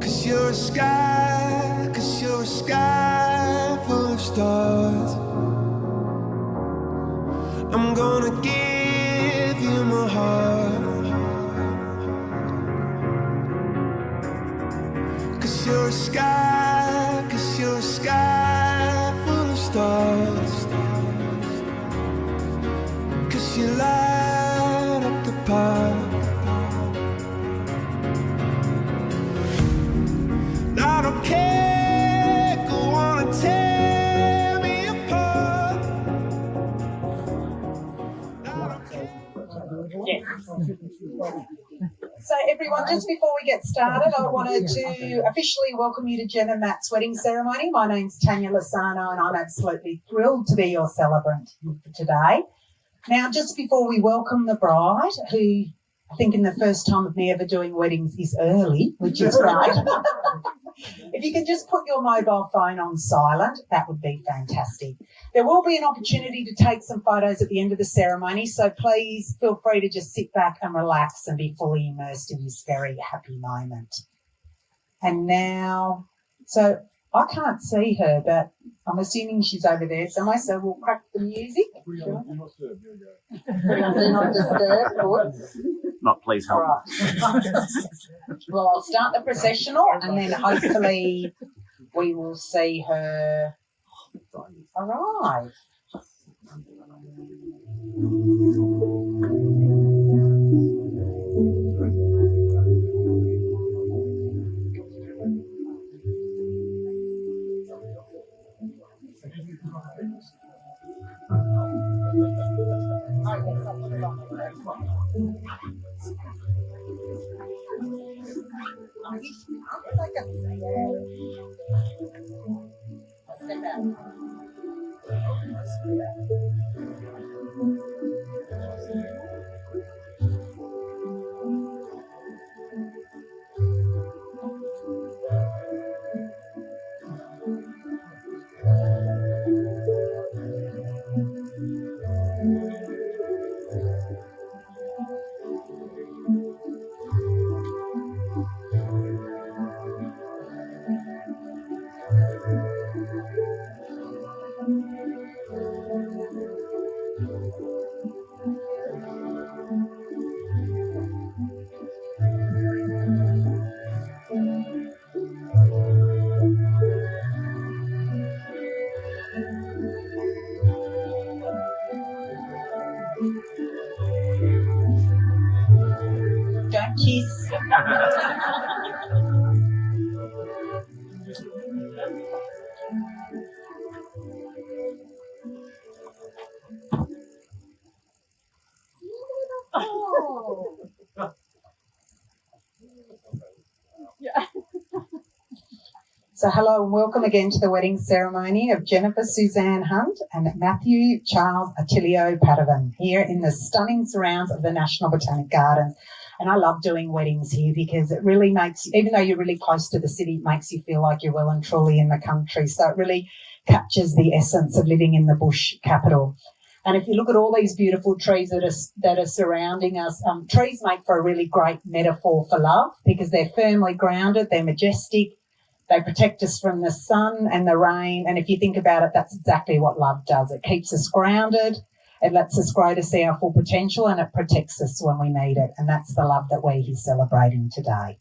'Cause you're a sky full of stars. I'm gonna give you my heart. 'Cause you're a sky full of stars. 'Cause you light up the park. I don't care, go on and tear me apart. Yes. So everyone, just before we get started, I wanted to officially welcome you to Jen and Matt's wedding ceremony. My name's Tanya Lasano and I'm absolutely thrilled to be your celebrant for today. Now, just before we welcome the bride, who I think in the first time of me ever doing weddings is early, which is great. If you can just put your mobile phone on silent, that would be fantastic. There will be an opportunity to take some photos at the end of the ceremony, so please feel free to just sit back and relax and be fully immersed in this very happy moment. And now, so I can't see her, but I'm assuming she's over there somewhere, so we'll crack the music. Do not disturb. Good. not please help. Right. Well, I'll start the processional and then hopefully we will see her arrive. Don't kiss. So hello and welcome again to the wedding ceremony of Jennifer Suzanne Hunt and Matthew Charles Attilio Padovan here in the stunning surrounds of the National Botanic Gardens. And I love doing weddings here because it really makes, even though you're really close to the city, it makes you feel like you're well and truly in the country. So it really captures the essence of living in the bush capital. And if you look at all these beautiful trees that are surrounding us, trees make for a really great metaphor for love because they're firmly grounded, they're majestic, they protect us from the sun and the rain. And if you think about it, that's exactly what love does. It keeps us grounded. It lets us grow to see our full potential and it protects us when we need it. And that's the love that we're here celebrating today.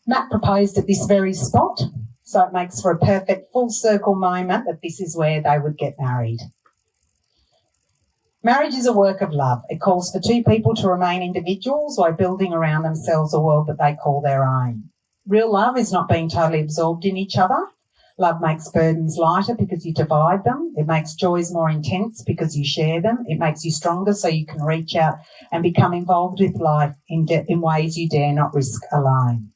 Matt proposed at this very spot, so it makes for a perfect full circle moment that this is where they would get married. Marriage is a work of love. It calls for two people to remain individuals while building around themselves a world that they call their own. Real love is not being totally absorbed in each other. Love makes burdens lighter because you divide them. It makes joys more intense because you share them. It makes you stronger so you can reach out and become involved with life in ways you dare not risk alone.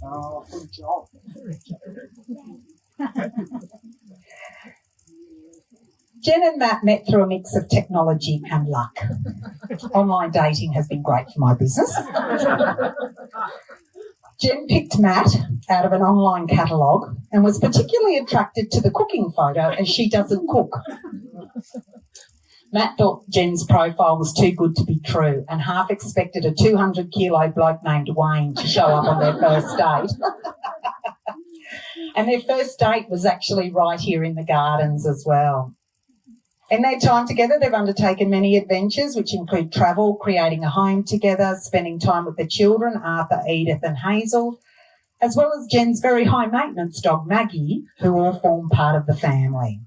Oh, good job. Jen and Matt met through a mix of technology and luck. Online dating has been great for my business. Jen picked Matt out of an online catalogue and was particularly attracted to the cooking photo as she doesn't cook. Matt thought Jen's profile was too good to be true and half expected a 200-kilo bloke named Wayne to show up on their first date. And their first date was actually right here in the gardens as well. In their time together, they've undertaken many adventures, which include travel, creating a home together, spending time with their children, Arthur, Edith and Hazel, as well as Jen's very high-maintenance dog, Maggie, who all form part of the family.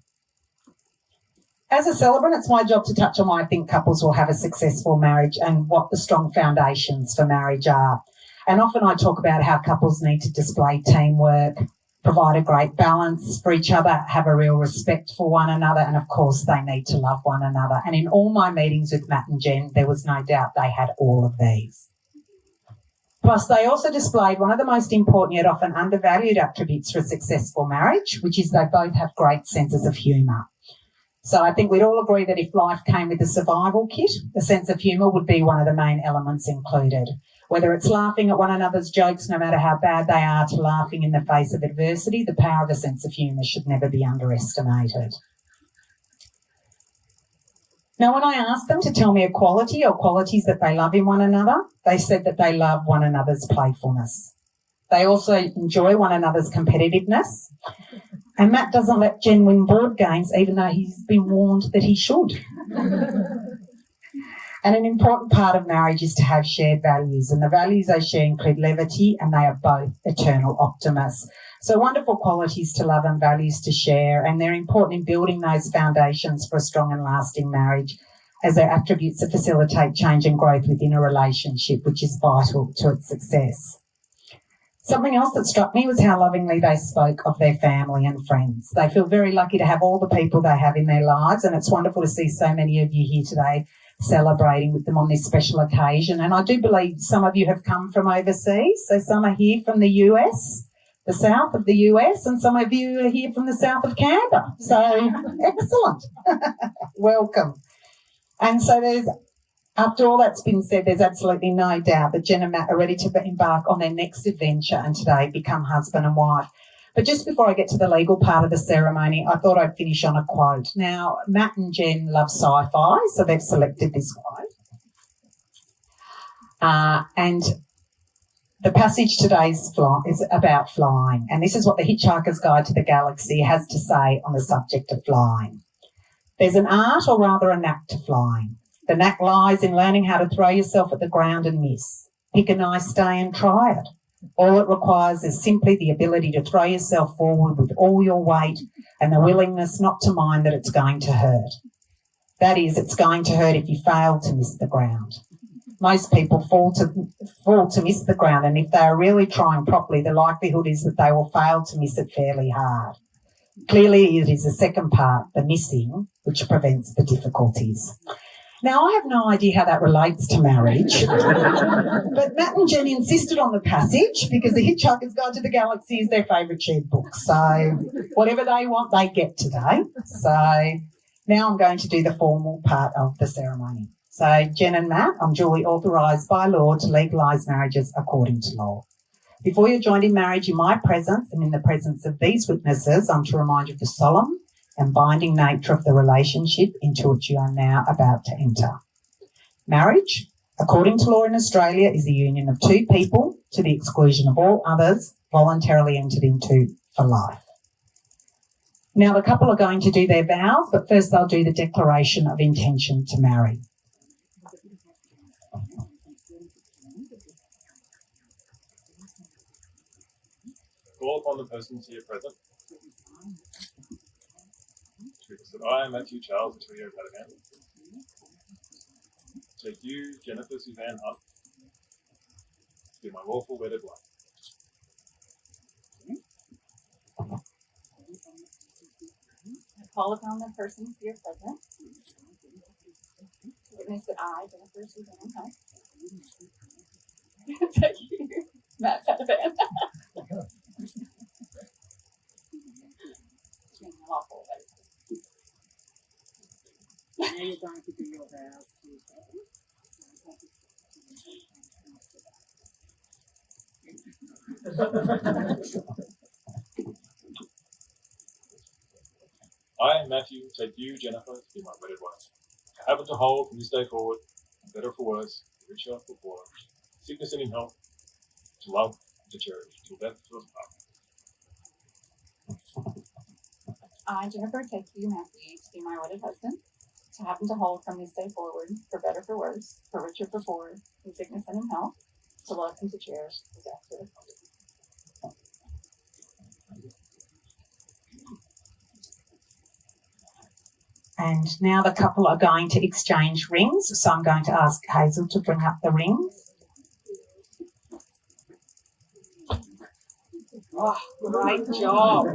As a celebrant, it's my job to touch on why I think couples will have a successful marriage and what the strong foundations for marriage are. And often I talk about how couples need to display teamwork, provide a great balance for each other, have a real respect for one another, and of course they need to love one another. And in all my meetings with Matt and Jen, there was no doubt they had all of these. Plus, they also displayed one of the most important yet often undervalued attributes for a successful marriage, which is they both have great senses of humour. So I think we'd all agree that if life came with a survival kit, a sense of humour would be one of the main elements included. Whether it's laughing at one another's jokes, no matter how bad they are, to laughing in the face of adversity, the power of a sense of humour should never be underestimated. Now, when I asked them to tell me a quality or qualities that they love in one another, they said that they love one another's playfulness. They also enjoy one another's competitiveness. And Matt doesn't let Jen win board games, even though he's been warned that he should. And an important part of marriage is to have shared values, and the values they share include levity, and they are both eternal optimists. So wonderful qualities to love and values to share, and they're important in building those foundations for a strong and lasting marriage, as they're attributes that facilitate change and growth within a relationship, which is vital to its success. Something else that struck me was how lovingly they spoke of their family and friends. They feel very lucky to have all the people they have in their lives, and it's wonderful to see so many of you here today celebrating with them on this special occasion. And I do believe some of you have come from overseas, so some are here from the US, the south of the US, and some of you are here from the south of Canberra. So excellent. Welcome. And so after all that's been said, there's absolutely no doubt that Jen and Matt are ready to embark on their next adventure and today become husband and wife. But just before I get to the legal part of the ceremony, I thought I'd finish on a quote. Now, Matt and Jen love sci-fi, so they've selected this quote. And the passage today is about flying, and this is what the Hitchhiker's Guide to the Galaxy has to say on the subject of flying. There's an art, or rather a knack, to flying. The knack lies in learning how to throw yourself at the ground and miss. Pick a nice day and try it. All it requires is simply the ability to throw yourself forward with all your weight and the willingness not to mind that it's going to hurt. That is, it's going to hurt if you fail to miss the ground. Most people fall to miss the ground, and if they are really trying properly, the likelihood is that they will fail to miss it fairly hard. Clearly, it is the second part, the missing, which prevents the difficulties. Now, I have no idea how that relates to marriage, but Matt and Jen insisted on the passage because The Hitchhiker's Guide to the Galaxy is their favourite shared book. So whatever they want, they get today. So now I'm going to do the formal part of the ceremony. So Jen and Matt, I'm duly authorised by law to legalise marriages according to law. Before you're joined in marriage in my presence and in the presence of these witnesses, I'm to remind you of the solemn and binding nature of the relationship into which you are now about to enter. Marriage, according to law in Australia, is the union of two people to the exclusion of all others voluntarily entered into for life. Now, the couple are going to do their vows, but first they'll do the declaration of intention to marry. Call upon the persons here present. That I, Matthew Charles Attilio Padavan, take you, Jennifer Suzanne Hunt, to be my lawful wedded wife. I call upon the persons here present to witness that I, Jennifer Suzanne Hunt, take you, Matt Padavan, to be my lawful wedded wife. Now you're going to do your vows to each other. I, Matthew, take you, Jennifer, to be my wedded wife. Having to hold from this day forward, for better or for worse, for richer or poorer, sickness and in health, to love and to cherish, till death do us part. I, Jennifer, take you, Matthew, to be my wedded husband, to have and to hold from this day forward, for better for worse, for richer for poorer, in sickness and in health, to love and to cherish, till death do us part. And now the couple are going to exchange rings. So I'm going to ask Hazel to bring up the rings. Oh, great job.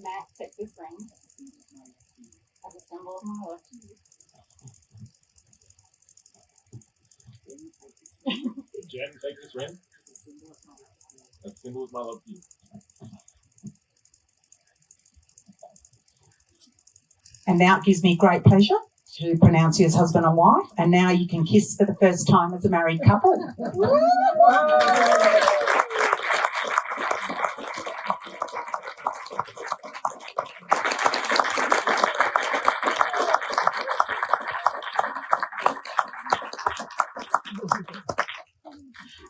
Matt, take this ring as a symbol of my love to you. Jen, take this ring. That symbol of my love to you. And now it gives me great pleasure to pronounce you as husband and wife. And now you can kiss for the first time as a married couple.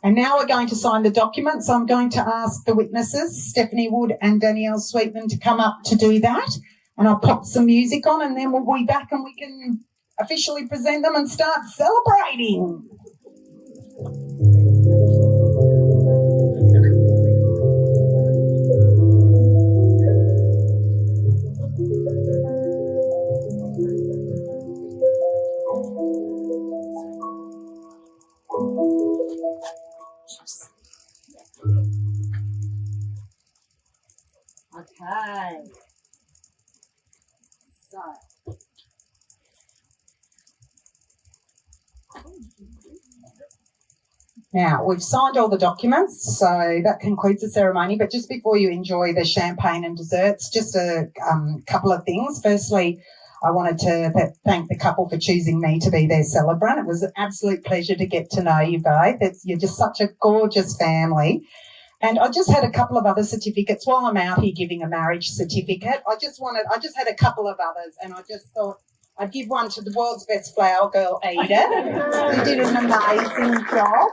And now we're going to sign the document. So I'm going to ask the witnesses, Stephanie Wood and Danielle Sweetman, to come up to do that. And I'll pop some music on and then we'll be back and we can officially present them and start celebrating. Okay. So. Now, we've signed all the documents, so that concludes the ceremony. But just before you enjoy the champagne and desserts, just a couple of things. Firstly, I wanted to thank the couple for choosing me to be their celebrant. It was an absolute pleasure to get to know you both. You're just such a gorgeous family. And I just had a couple of other certificates while I'm out here giving a marriage certificate. I just had a couple of others, and I just thought I'd give one to the world's best flower girl, Ada, who did an amazing job.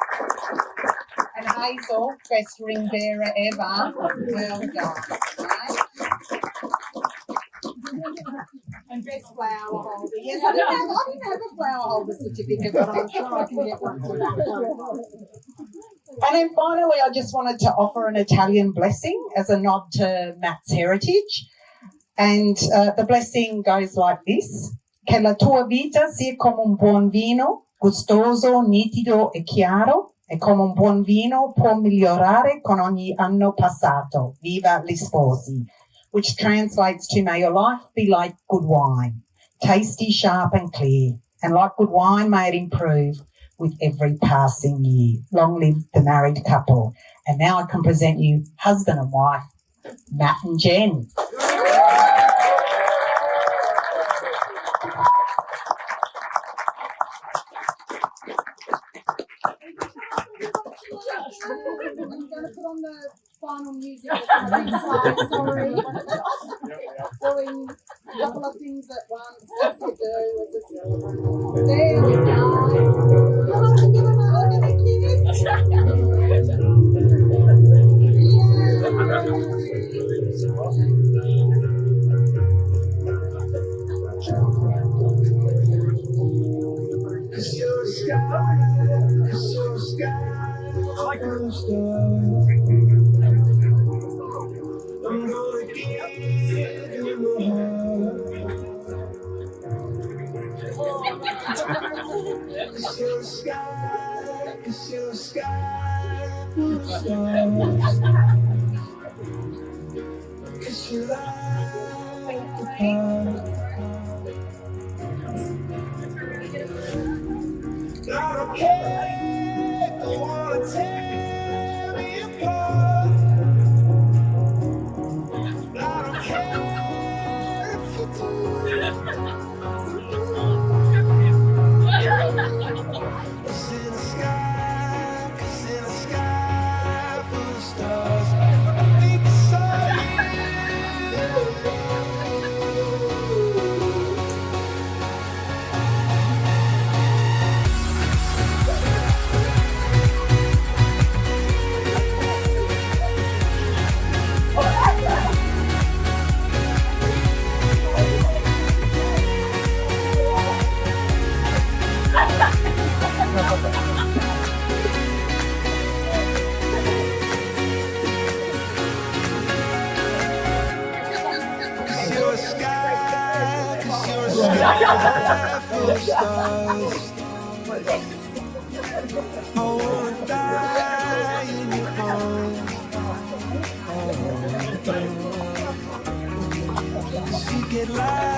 And Hazel, best ring bearer ever. Well done. Right? And best flower holder. Yes, I didn't have a flower holder certificate, but I'm sure I can get one for that one. And then finally, I just wanted to offer an Italian blessing as a nod to Matt's heritage. And the blessing goes like this. Che la tua vita sia come un buon vino, gustoso, nitido e chiaro, e come un buon vino può migliorare con ogni anno passato. Viva gli sposi. Which translates to, may your life be like good wine, tasty, sharp and clear. And like good wine, may it improve with every passing year. Long live the married couple. And now I can present you husband and wife, Matt and Jen. I'm going to put on the final music. Sorry. Doing a couple of things at once, as we do as a celebrant. There we go. Come on, give them a hug and a kiss. Cause you're a sky, cause you're a sky, like a star. I'm gonna give you my heart. Cause you're a sky, cause you're a sky full of stars. Cause you like the part. I don't care if you wanna tear me apart. I don't care if you do. It's in the sky, it's in the sky full of stars. I think I saw your sky, 'cause you're a sky full of stars. I wanna die in your arms. Secret life.